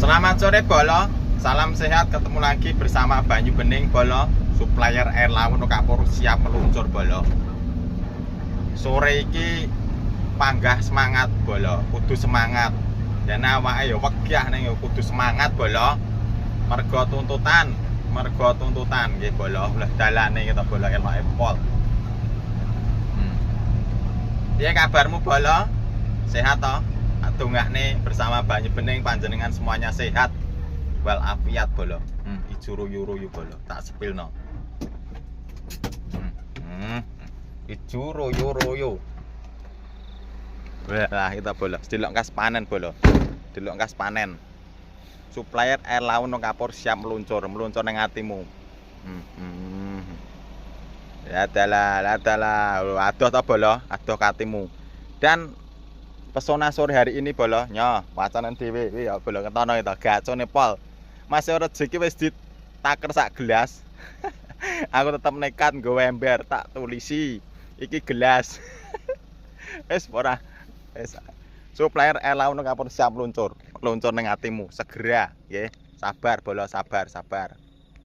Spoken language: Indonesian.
Selamat sore Bolo, salam sehat, ketemu lagi bersama Banyu Bening Bolo, supplier air laut Kapur siap meluncur Bolo. Sore iki panggah semangat Bolo, kudu semangat. Dan awake ya wegah ning kudu semangat Bolo. Mergo tuntutan nggih Bolo, lah dalane kita Bolo eloke pol. Piye kabarmu Bolo? Sehat toh? Dongakne bersama Banyu Bening panjenengan semuanya sehat walafiat Bolo. Ijuru yuru Bolo, tak sepilno. Ijuru yuru. Wah, kita Bolo, delok kas panen Bolo. Delok kas panen. Supplier air laut Kapur siap meluncur ning atimu. Ya adalah, adoh to Bolo, adoh katimu. Dan pesona sore hari ini Bolo, nyo wacanan dhewe ya Bolo ketono itu gacone pol. Masih rezeki wis ditaker sak gelas. Aku tetap nekat nggo ember tak tulisi iki gelas. Wis ora wis. Supplier air laut Kapur siap meluncur ning atimu segera nggih. Sabar Bolo, sabar.